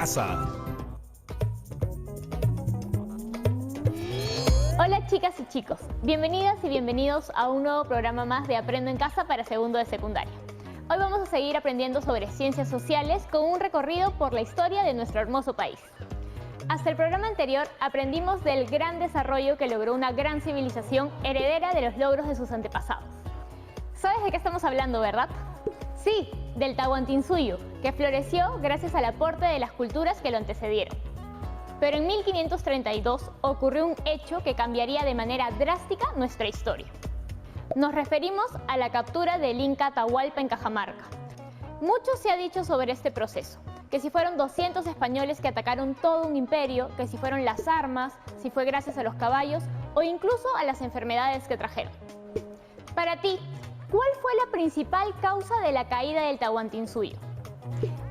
casa. Hola chicas y chicos, bienvenidas y bienvenidos a un nuevo programa más de Aprendo en Casa para segundo de secundaria. Hoy vamos a seguir aprendiendo sobre ciencias sociales con un recorrido por la historia de nuestro hermoso país. Hasta el programa anterior aprendimos del gran desarrollo que logró una gran civilización heredera de los logros de sus antepasados. ¿Sabes de qué estamos hablando, verdad? Sí, del Tahuantinsuyo, que floreció gracias al aporte de las culturas que lo antecedieron. Pero en 1532 ocurrió un hecho que cambiaría de manera drástica nuestra historia. Nos referimos a la captura del Inca Atahualpa en Cajamarca. Mucho se ha dicho sobre este proceso, que si fueron 200 españoles que atacaron todo un imperio, que si fueron las armas, si fue gracias a los caballos o incluso a las enfermedades que trajeron. Para ti, ¿cuál fue la principal causa de la caída del Tahuantinsuyo?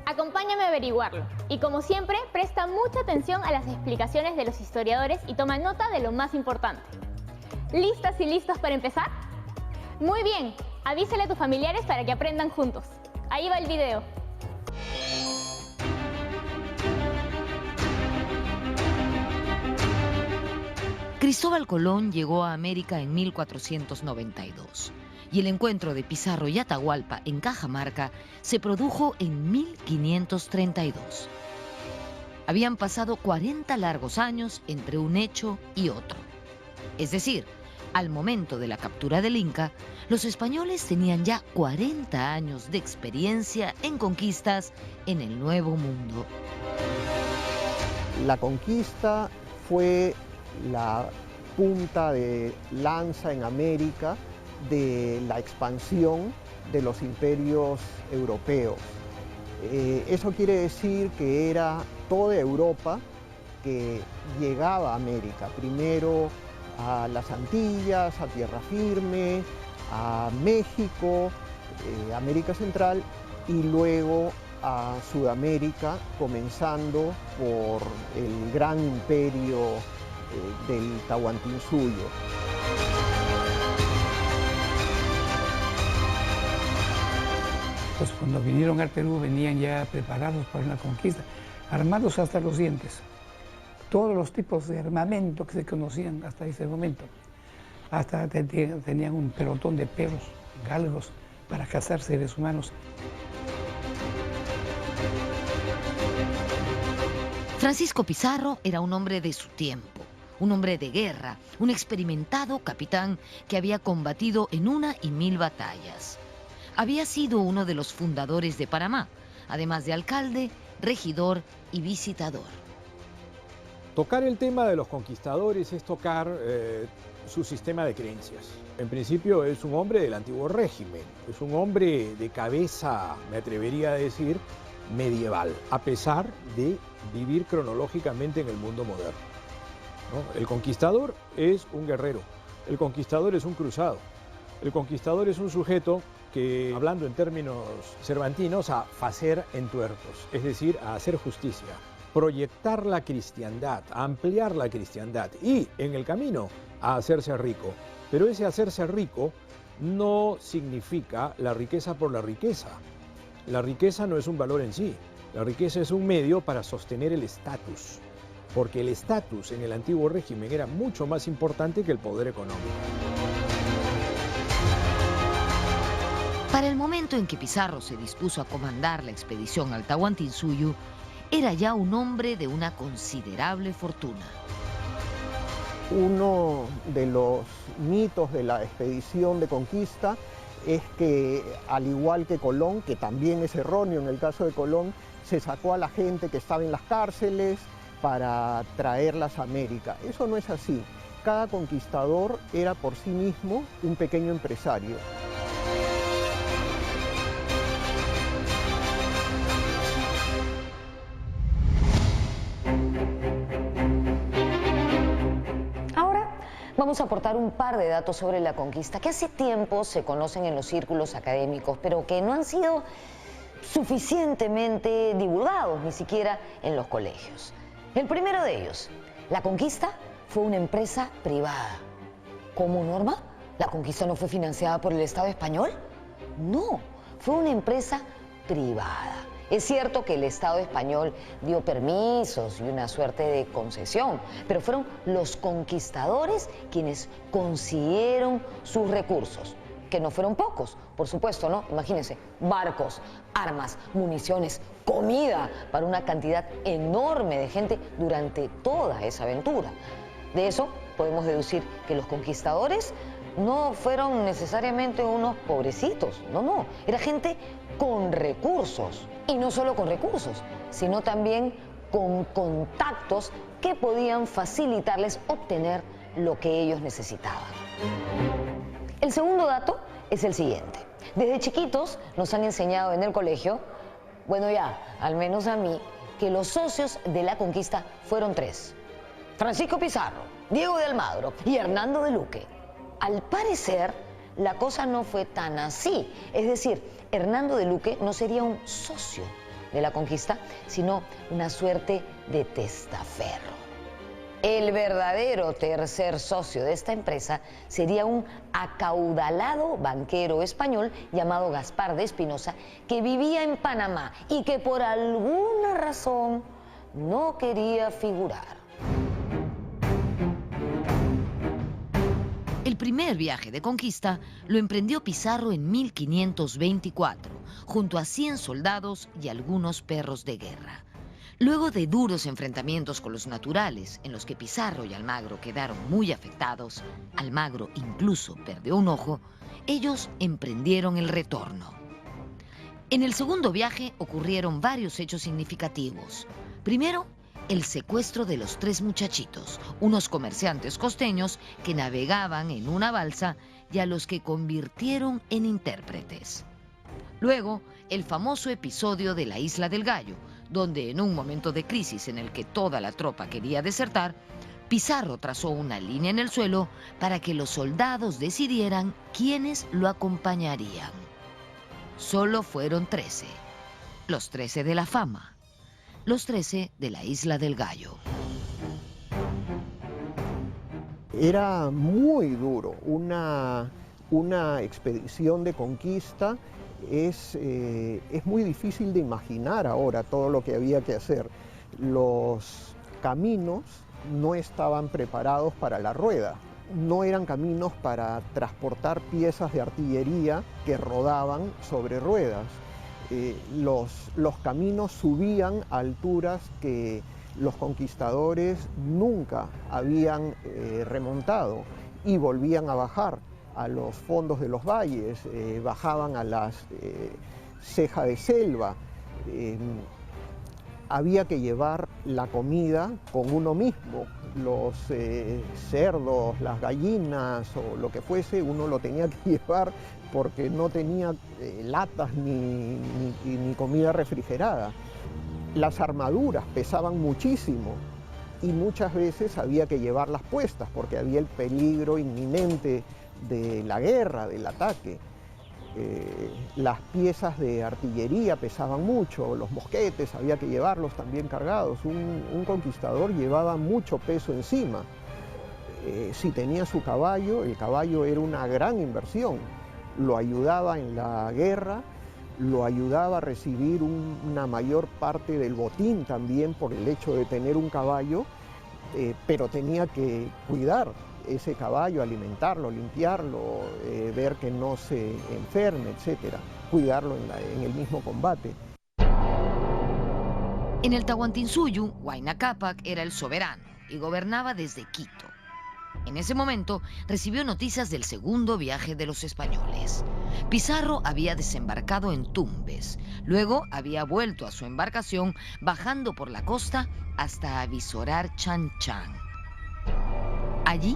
Acompáñame a averiguarlo y, como siempre, presta mucha atención a las explicaciones de los historiadores y toma nota de lo más importante. ¿Listas y listos para empezar? Muy bien, avísale a tus familiares para que aprendan juntos. Ahí va el video. Cristóbal Colón llegó a América en 1492 y el encuentro de Pizarro y Atahualpa en Cajamarca se produjo en 1532. Habían pasado 40 largos años entre un hecho y otro. Es decir, al momento de la captura del Inca, los españoles tenían ya 40 años de experiencia en conquistas en el Nuevo Mundo. La conquista fue la punta de lanza en América de la expansión de los imperios europeos. Eso quiere decir que era toda Europa que llegaba a América, primero a las Antillas, a Tierra Firme, a México, América Central y luego a Sudamérica, comenzando por el gran imperio del Tahuantinsuyo. Pues cuando vinieron al Perú venían ya preparados para una conquista, armados hasta los dientes. Todos los tipos de armamento que se conocían hasta ese momento. Hasta tenían un pelotón de perros, galgos, para cazar seres humanos. Francisco Pizarro era un hombre de su tiempo, un hombre de guerra, un experimentado capitán que había combatido en 1.000 batallas. Había sido uno de los fundadores de Panamá, además de alcalde, regidor y visitador. Tocar el tema de los conquistadores es tocar su sistema de creencias. En principio es un hombre del antiguo régimen, es un hombre de cabeza, me atrevería a decir, medieval, a pesar de vivir cronológicamente en el mundo moderno, ¿no? El conquistador es un guerrero, el conquistador es un cruzado, el conquistador es un sujeto que, hablando en términos cervantinos, a facer entuertos, es decir, a hacer justicia, proyectar la cristiandad, a ampliar la cristiandad y, en el camino, a hacerse rico. Pero ese hacerse rico no significa la riqueza por la riqueza. La riqueza no es un valor en sí, la riqueza es un medio para sostener el estatus, porque el estatus en el antiguo régimen era mucho más importante que el poder económico. Para el momento en que Pizarro se dispuso a comandar la expedición al Tahuantinsuyo, era ya un hombre de una considerable fortuna. Uno de los mitos de la expedición de conquista es que, al igual que Colón, que también es erróneo en el caso de Colón, se sacó a la gente que estaba en las cárceles para traerlas a América. Eso no es así. Cada conquistador era por sí mismo un pequeño empresario. Vamos a aportar un par de datos sobre la conquista que hace tiempo se conocen en los círculos académicos, pero que no han sido suficientemente divulgados, ni siquiera en los colegios. El primero de ellos, la conquista fue una empresa privada. ¿Cómo, Norma? ¿La conquista no fue financiada por el Estado español? No, fue una empresa privada. Es cierto que el Estado español dio permisos y una suerte de concesión, pero fueron los conquistadores quienes consiguieron sus recursos, que no fueron pocos, por supuesto, ¿no? Imagínense, barcos, armas, municiones, comida para una cantidad enorme de gente durante toda esa aventura. De eso podemos deducir que los conquistadores no fueron necesariamente unos pobrecitos, no, era gente con recursos. Y no solo con recursos, sino también con contactos que podían facilitarles obtener lo que ellos necesitaban. El segundo dato es el siguiente. Desde chiquitos nos han enseñado en el colegio, bueno ya, al menos a mí, que los socios de la conquista fueron tres: Francisco Pizarro, Diego de Almagro y Hernando de Luque. Al parecer, la cosa no fue tan así. Es decir, Hernando de Luque no sería un socio de la conquista, sino una suerte de testaferro. El verdadero tercer socio de esta empresa sería un acaudalado banquero español llamado Gaspar de Espinosa, que vivía en Panamá y que por alguna razón no quería figurar. El primer viaje de conquista lo emprendió Pizarro en 1524, junto a 100 soldados y algunos perros de guerra. Luego de duros enfrentamientos con los naturales, en los que Pizarro y Almagro quedaron muy afectados, Almagro incluso perdió un ojo, ellos emprendieron el retorno. En el segundo viaje ocurrieron varios hechos significativos. Primero, el secuestro de los tres muchachitos, unos comerciantes costeños que navegaban en una balsa y a los que convirtieron en intérpretes. Luego, el famoso episodio de la Isla del Gallo, donde en un momento de crisis en el que toda la tropa quería desertar, Pizarro trazó una línea en el suelo para que los soldados decidieran quiénes lo acompañarían. Solo fueron 13, los 13 de la fama. Los 13 de la Isla del Gallo. Era muy duro. Una expedición de conquista es muy difícil de imaginar ahora todo lo que había que hacer. Los caminos no estaban preparados para la rueda. No eran caminos para transportar piezas de artillería que rodaban sobre ruedas. Los caminos subían a alturas que los conquistadores nunca habían remontado y volvían a bajar a los fondos de los valles, bajaban a las cejas de selva. Había que llevar la comida con uno mismo, los cerdos, las gallinas o lo que fuese, uno lo tenía que llevar porque no tenía latas ni comida refrigerada. Las armaduras pesaban muchísimo y muchas veces había que llevarlas puestas porque había el peligro inminente de la guerra, del ataque. Las piezas de artillería pesaban mucho, los mosquetes había que llevarlos también cargados. Un conquistador llevaba mucho peso encima. Si tenía su caballo, el caballo era una gran inversión. Lo ayudaba en la guerra, lo ayudaba a recibir una mayor parte del botín también por el hecho de tener un caballo, pero tenía que cuidar ese caballo, alimentarlo, limpiarlo, ver que no se enferme, etcétera, cuidarlo en el mismo combate. En el Tahuantinsuyo, Huayna Cápac era el soberano y gobernaba desde Quito. En ese momento recibió noticias del segundo viaje de los españoles. Pizarro había desembarcado en Tumbes, luego había vuelto a su embarcación bajando por la costa hasta avisorar Chan Chan. Allí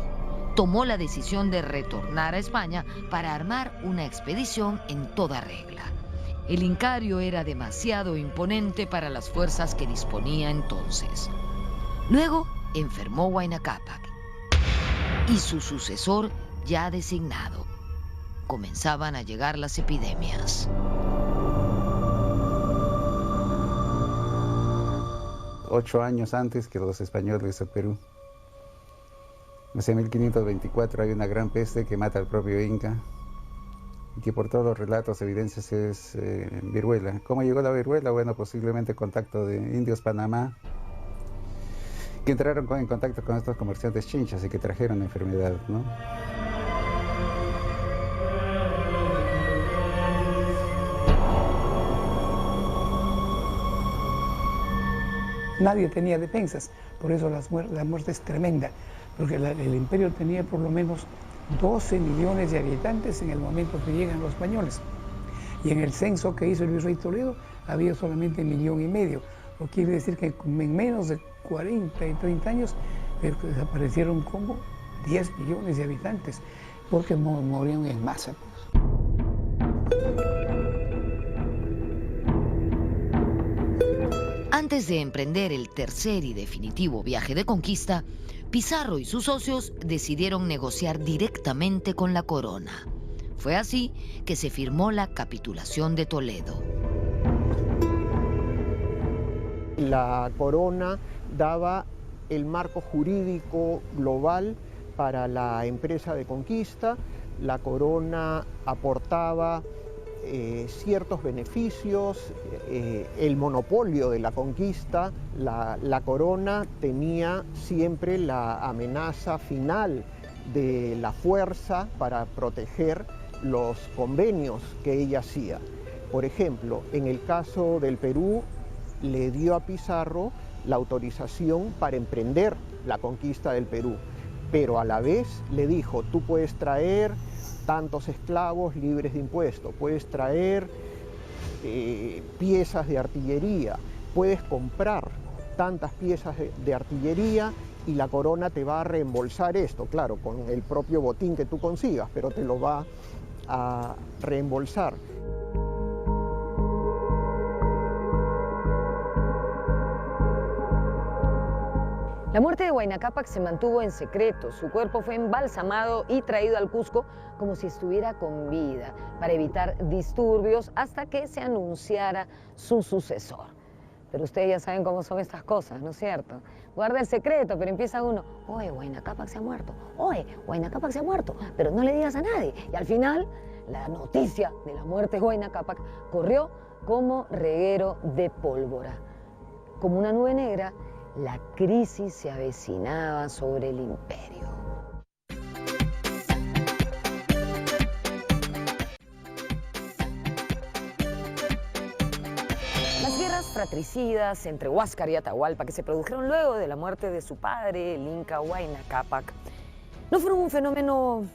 tomó la decisión de retornar a España para armar una expedición en toda regla. El Incario era demasiado imponente para las fuerzas que disponía entonces. Luego enfermó Huayna Cápac y su sucesor ya designado. Comenzaban a llegar las epidemias. Ocho años antes que los españoles a Perú. En 1524 hay una gran peste que mata al propio Inca. que por todos los relatos, evidencias es viruela. ¿Cómo llegó la viruela? Bueno, posiblemente contacto de indios Panamá, que entraron en contacto con estos comerciantes chinchas y que trajeron la enfermedad, ¿no? Nadie tenía defensas, por eso la muerte es tremenda, porque el imperio tenía por lo menos 12 millones de habitantes en el momento que llegan los españoles. Y en el censo que hizo el virrey Toledo había solamente 1,5 millones. Lo que quiere decir que en menos de 40 y 30 años desaparecieron como 10 millones de habitantes, porque morían en masa. Antes de emprender el tercer y definitivo viaje de conquista, Pizarro y sus socios decidieron negociar directamente con la corona. Fue así que se firmó la capitulación de Toledo. La corona daba el marco jurídico global para la empresa de conquista, la corona aportaba ciertos beneficios, el monopolio de la conquista, la corona tenía siempre la amenaza final de la fuerza para proteger los convenios que ella hacía. Por ejemplo, en el caso del Perú, le dio a Pizarro la autorización para emprender la conquista del Perú, pero a la vez le dijo, tú puedes traer tantos esclavos libres de impuestos, puedes traer piezas de artillería, puedes comprar tantas piezas de artillería y la corona te va a reembolsar esto, claro, con el propio botín que tú consigas, pero te lo va a reembolsar. La muerte de Huayna Cápac se mantuvo en secreto. Su cuerpo fue embalsamado y traído al Cusco como si estuviera con vida, para evitar disturbios hasta que se anunciara su sucesor. Pero ustedes ya saben cómo son estas cosas, ¿no es cierto? Guarda el secreto, pero empieza uno, oye, Huayna Cápac se ha muerto, oye, Huayna Cápac se ha muerto, pero no le digas a nadie. Y al final, la noticia de la muerte de Huayna Cápac corrió como reguero de pólvora. Como una nube negra, la crisis se avecinaba sobre el imperio. Las guerras fratricidas entre Huáscar y Atahualpa, que se produjeron luego de la muerte de su padre, el inca Huayna Cápac, no fueron un fenómeno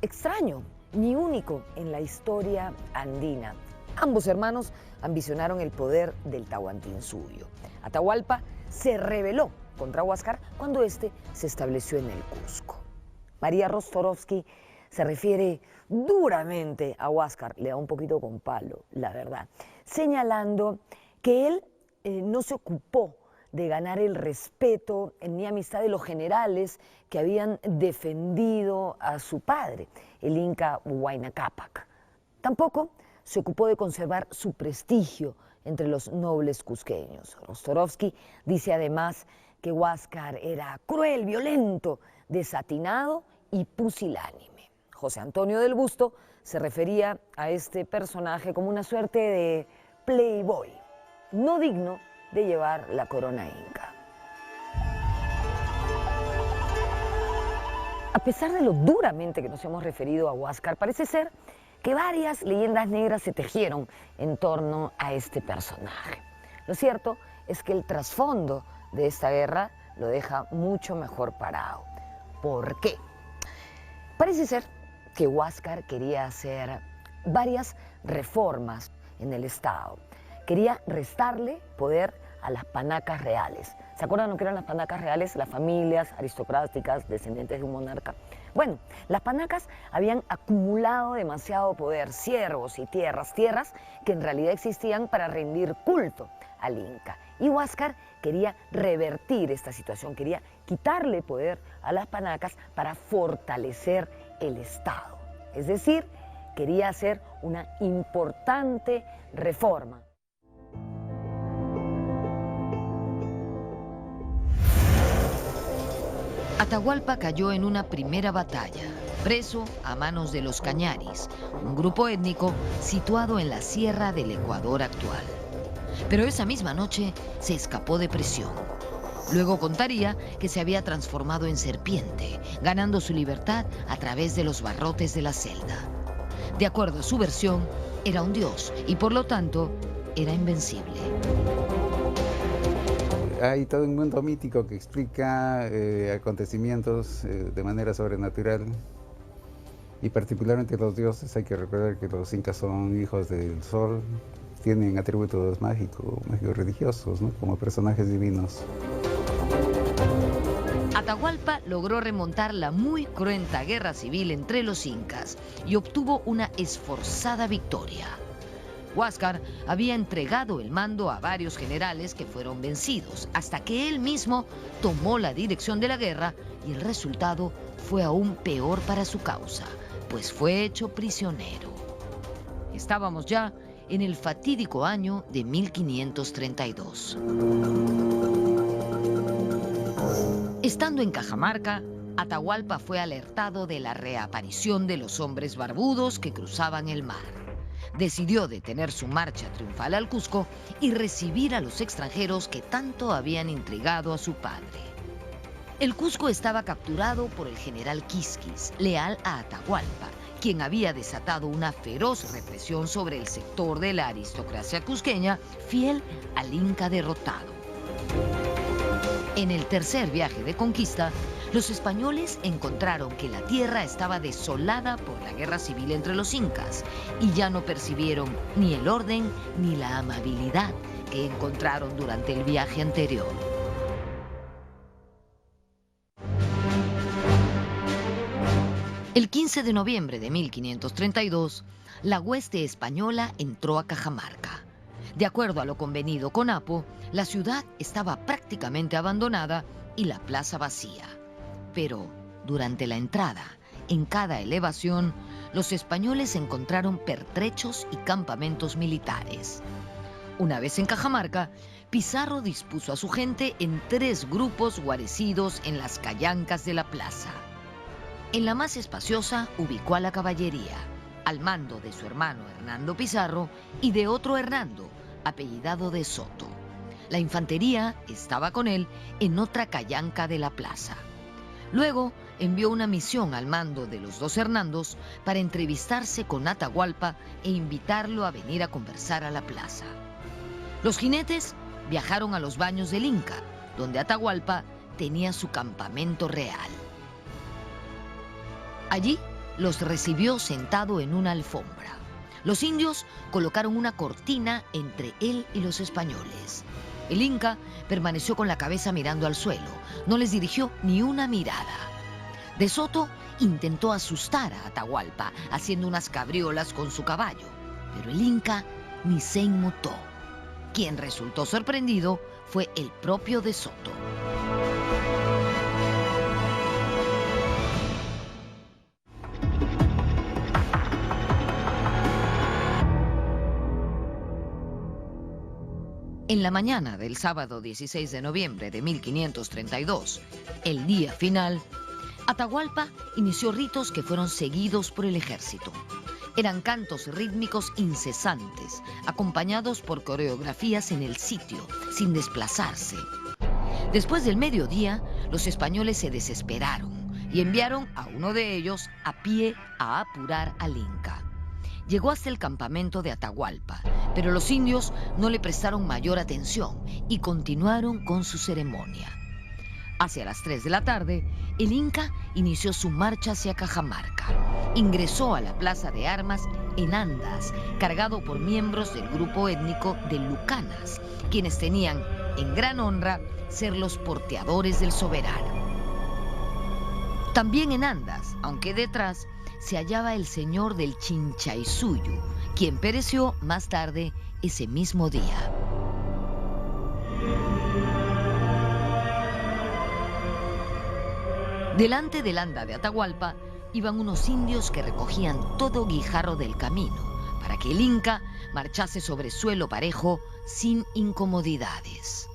extraño ni único en la historia andina. Ambos hermanos ambicionaron el poder del Tahuantinsuyo. Atahualpa se rebeló contra Huáscar cuando éste se estableció en el Cusco. María Rostorovsky se refiere duramente a Huáscar, le da un poquito con palo, la verdad, señalando que él no se ocupó de ganar el respeto ni amistad de los generales que habían defendido a su padre, el inca Huayna Cápac. Tampoco se ocupó de conservar su prestigio entre los nobles cusqueños. Rostorovsky dice además que Huáscar era cruel, violento, desatinado y pusilánime. José Antonio del Busto se refería a este personaje como una suerte de playboy, no digno de llevar la corona inca. A pesar de lo duramente que nos hemos referido a Huáscar, parece ser que varias leyendas negras se tejieron en torno a este personaje. Lo cierto es que el trasfondo de esta guerra lo deja mucho mejor parado. ¿Por qué? Parece ser que Huáscar quería hacer varias reformas en el Estado. Quería restarle poder a las panacas reales. ¿Se acuerdan lo que eran las panacas reales? Las familias aristocráticas descendientes de un monarca. Bueno, las panacas habían acumulado demasiado poder, siervos y tierras que en realidad existían para rendir culto al Inca. Y Huáscar quería revertir esta situación, quería quitarle poder a las panacas para fortalecer el Estado. Es decir, quería hacer una importante reforma. Atahualpa cayó en una primera batalla. preso a manos de los Cañaris, un grupo étnico situado en la sierra del Ecuador actual. Pero esa misma noche se escapó de prisión. Luego contaría que se había transformado en serpiente, ganando su libertad a través de los barrotes de la celda. De acuerdo a su versión, era un dios y por lo tanto era invencible. Hay todo un mundo mítico que explica acontecimientos de manera sobrenatural. Y particularmente los dioses, hay que recordar que los incas son hijos del sol, tienen atributos mágicos religiosos, ¿no? Como personajes divinos. Atahualpa logró remontar la muy cruenta guerra civil entre los incas y obtuvo una esforzada victoria. Huáscar había entregado el mando a varios generales que fueron vencidos, hasta que él mismo tomó la dirección de la guerra y el resultado fue aún peor para su causa, pues fue hecho prisionero. Estábamos ya en el fatídico año de 1532. Estando en Cajamarca, Atahualpa fue alertado de la reaparición de los hombres barbudos que cruzaban el mar. Decidió detener su marcha triunfal al Cusco y recibir a los extranjeros que tanto habían intrigado a su padre. El Cusco estaba capturado por el general Quisquis, leal a Atahualpa, quien había desatado una feroz represión sobre el sector de la aristocracia cusqueña, fiel al Inca derrotado. En el tercer viaje de conquista, los españoles encontraron que la tierra estaba desolada por la guerra civil entre los incas y ya no percibieron ni el orden ni la amabilidad que encontraron durante el viaje anterior. El 15 de noviembre de 1532, la hueste española entró a Cajamarca. De acuerdo a lo convenido con Apo, la ciudad estaba prácticamente abandonada y la plaza vacía. Pero durante la entrada, en cada elevación, los españoles encontraron pertrechos y campamentos militares. Una vez en Cajamarca, Pizarro dispuso a su gente en 3 grupos guarecidos en las callancas de la plaza. En la más espaciosa ubicó a la caballería, al mando de su hermano Hernando Pizarro y de otro Hernando, apellidado de Soto. La infantería estaba con él en otra callanca de la plaza. Luego envió una misión al mando de los 2 Hernandos para entrevistarse con Atahualpa e invitarlo a venir a conversar a la plaza. Los jinetes viajaron a los baños del Inca, donde Atahualpa tenía su campamento real. Allí los recibió sentado en una alfombra. Los indios colocaron una cortina entre él y los españoles. El Inca permaneció con la cabeza mirando al suelo, no les dirigió ni una mirada. De Soto intentó asustar a Atahualpa, haciendo unas cabriolas con su caballo, pero el Inca ni se inmutó. Quien resultó sorprendido fue el propio De Soto. En la mañana del sábado 16 de noviembre de 1532, el día final, Atahualpa inició ritos que fueron seguidos por el ejército. Eran cantos rítmicos incesantes, acompañados por coreografías en el sitio, sin desplazarse. Después del mediodía, los españoles se desesperaron y enviaron a uno de ellos a pie a apurar al Inca. Llegó hasta el campamento de Atahualpa, pero los indios no le prestaron mayor atención y continuaron con su ceremonia. Hacia las 3 de la tarde, el Inca inició su marcha hacia Cajamarca. Ingresó a la plaza de armas en andas, cargado por miembros del grupo étnico de Lucanas, quienes tenían en gran honra ser los porteadores del soberano. También en andas, aunque detrás, se hallaba el señor del Chinchaysuyu, quien pereció más tarde ese mismo día. Delante del anda de Atahualpa iban unos indios que recogían todo guijarro del camino para que el Inca marchase sobre suelo parejo sin incomodidades.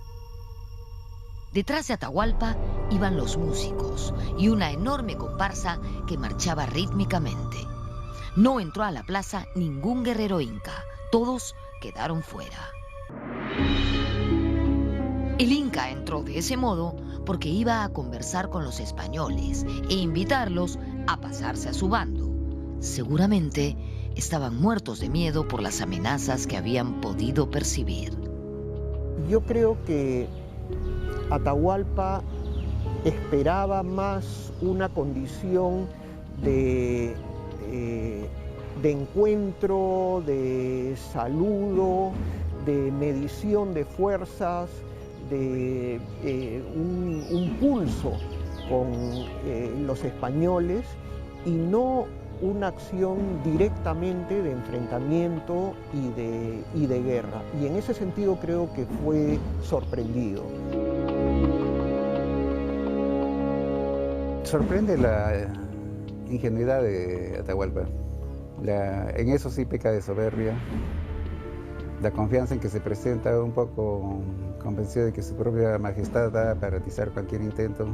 Detrás de Atahualpa iban los músicos y una enorme comparsa que marchaba rítmicamente. No entró a la plaza ningún guerrero inca, todos quedaron fuera. El inca entró de ese modo porque iba a conversar con los españoles e invitarlos a pasarse a su bando. Seguramente estaban muertos de miedo por las amenazas que habían podido percibir. Yo creo que Atahualpa esperaba más una condición de encuentro, de saludo, de medición de fuerzas, de un pulso con los españoles y no una acción directamente de enfrentamiento y de guerra. Y en ese sentido creo que fue sorprendido. Sorprende la ingenuidad de Atahualpa. En eso sí peca de soberbia. La confianza en que se presenta un poco convencido de que su propia majestad va a paralizar cualquier intento.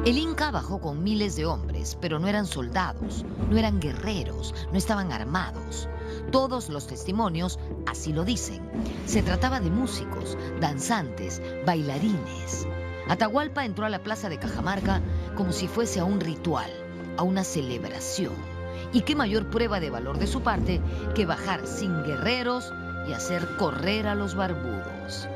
El Inca bajó con miles de hombres, pero no eran soldados, no eran guerreros, no estaban armados. Todos los testimonios así lo dicen. Se trataba de músicos, danzantes, bailarines. Atahualpa entró a la plaza de Cajamarca como si fuese a un ritual, a una celebración. Y qué mayor prueba de valor de su parte que bajar sin guerreros y hacer correr a los barbudos.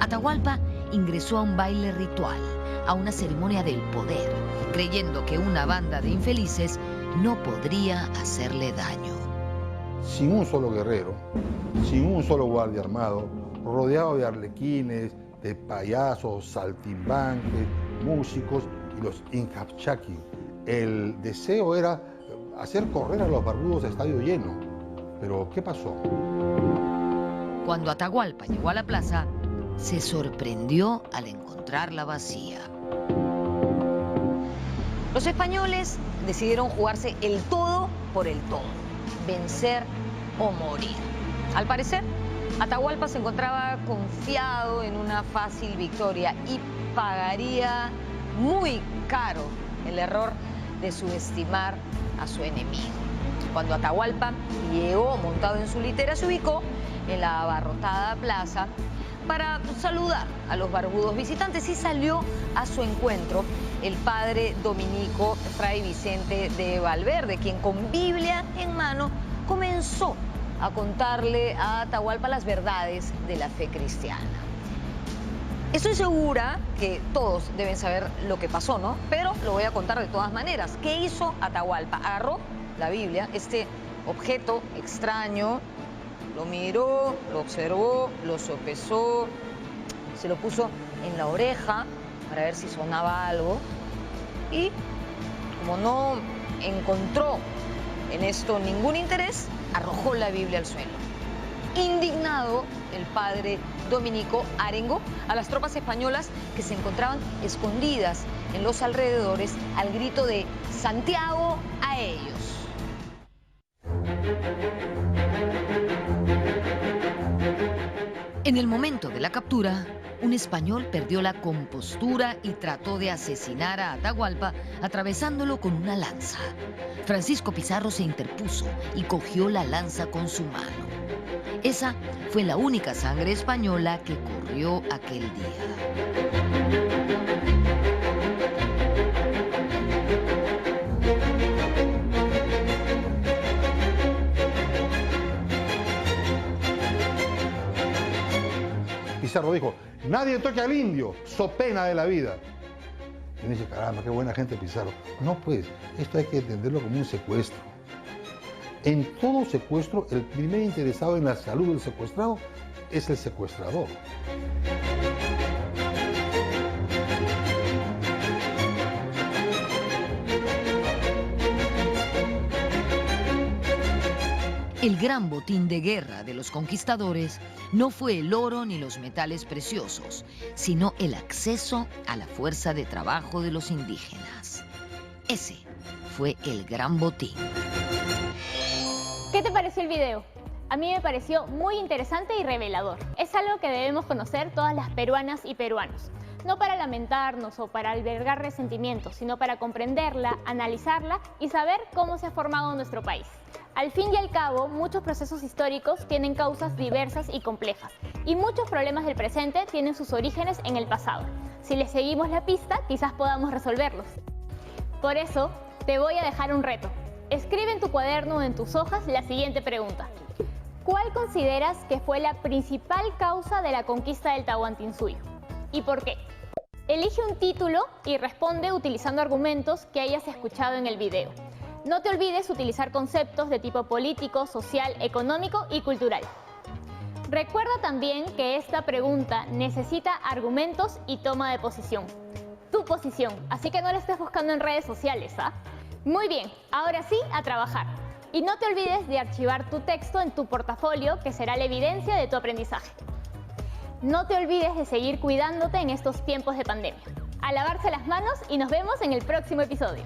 Atahualpa ingresó a un baile ritual, a una ceremonia del poder, creyendo que una banda de infelices no podría hacerle daño. Sin un solo guerrero, sin un solo guardia armado, rodeado de arlequines, de payasos, saltimbanques, músicos y los incapchaki. El deseo era hacer correr a los barbudos a estadio lleno. Pero, ¿qué pasó? Cuando Atahualpa llegó a la plaza, se sorprendió al encontrarla vacía. Los españoles decidieron jugarse el todo por el todo, vencer o morir. Al parecer, Atahualpa se encontraba confiado en una fácil victoria y pagaría muy caro el error de subestimar a su enemigo. Cuando Atahualpa llegó montado en su litera, se ubicó en la abarrotada plaza para saludar a los barbudos visitantes y salió a su encuentro el padre dominico Fray Vicente de Valverde, quien con Biblia en mano comenzó a contarle a Atahualpa las verdades de la fe cristiana. Estoy segura que todos deben saber lo que pasó, ¿no? Pero lo voy a contar de todas maneras. ¿Qué hizo Atahualpa? Agarró la Biblia, este objeto extraño, lo miró, lo observó, lo sopesó, se lo puso en la oreja para ver si sonaba algo y como no encontró en esto ningún interés, arrojó la Biblia al suelo. Indignado, el padre dominico arengó a las tropas españolas que se encontraban escondidas en los alrededores al grito de Santiago a ellos. En el momento de la captura, un español perdió la compostura y trató de asesinar a Atahualpa atravesándolo con una lanza. Francisco Pizarro se interpuso y cogió la lanza con su mano. Esa fue la única sangre española que corrió aquel día. Pizarro dijo, nadie toque al indio, so pena de la vida. Y uno dice, caramba, qué buena gente Pizarro. No, pues, esto hay que entenderlo como un secuestro. En todo secuestro, el primer interesado en la salud del secuestrado es el secuestrador. El gran botín de guerra de los conquistadores no fue el oro ni los metales preciosos, sino el acceso a la fuerza de trabajo de los indígenas. Ese fue el gran botín. ¿Qué te pareció el video? A mí me pareció muy interesante y revelador. Es algo que debemos conocer todas las peruanas y peruanos. No para lamentarnos o para albergar resentimientos, sino para comprenderla, analizarla y saber cómo se ha formado nuestro país. Al fin y al cabo, muchos procesos históricos tienen causas diversas y complejas, y muchos problemas del presente tienen sus orígenes en el pasado. Si les seguimos la pista, quizás podamos resolverlos. Por eso, te voy a dejar un reto. Escribe en tu cuaderno o en tus hojas la siguiente pregunta. ¿Cuál consideras que fue la principal causa de la conquista del Tahuantinsuyo? ¿Y por qué? Elige un título y responde utilizando argumentos que hayas escuchado en el video. No te olvides utilizar conceptos de tipo político, social, económico y cultural. Recuerda también que esta pregunta necesita argumentos y toma de posición. Tu posición, así que no la estés buscando en redes sociales, ¿ah? Muy bien, ahora sí, a trabajar. Y no te olvides de archivar tu texto en tu portafolio, que será la evidencia de tu aprendizaje. No te olvides de seguir cuidándote en estos tiempos de pandemia. A lavarse las manos y nos vemos en el próximo episodio.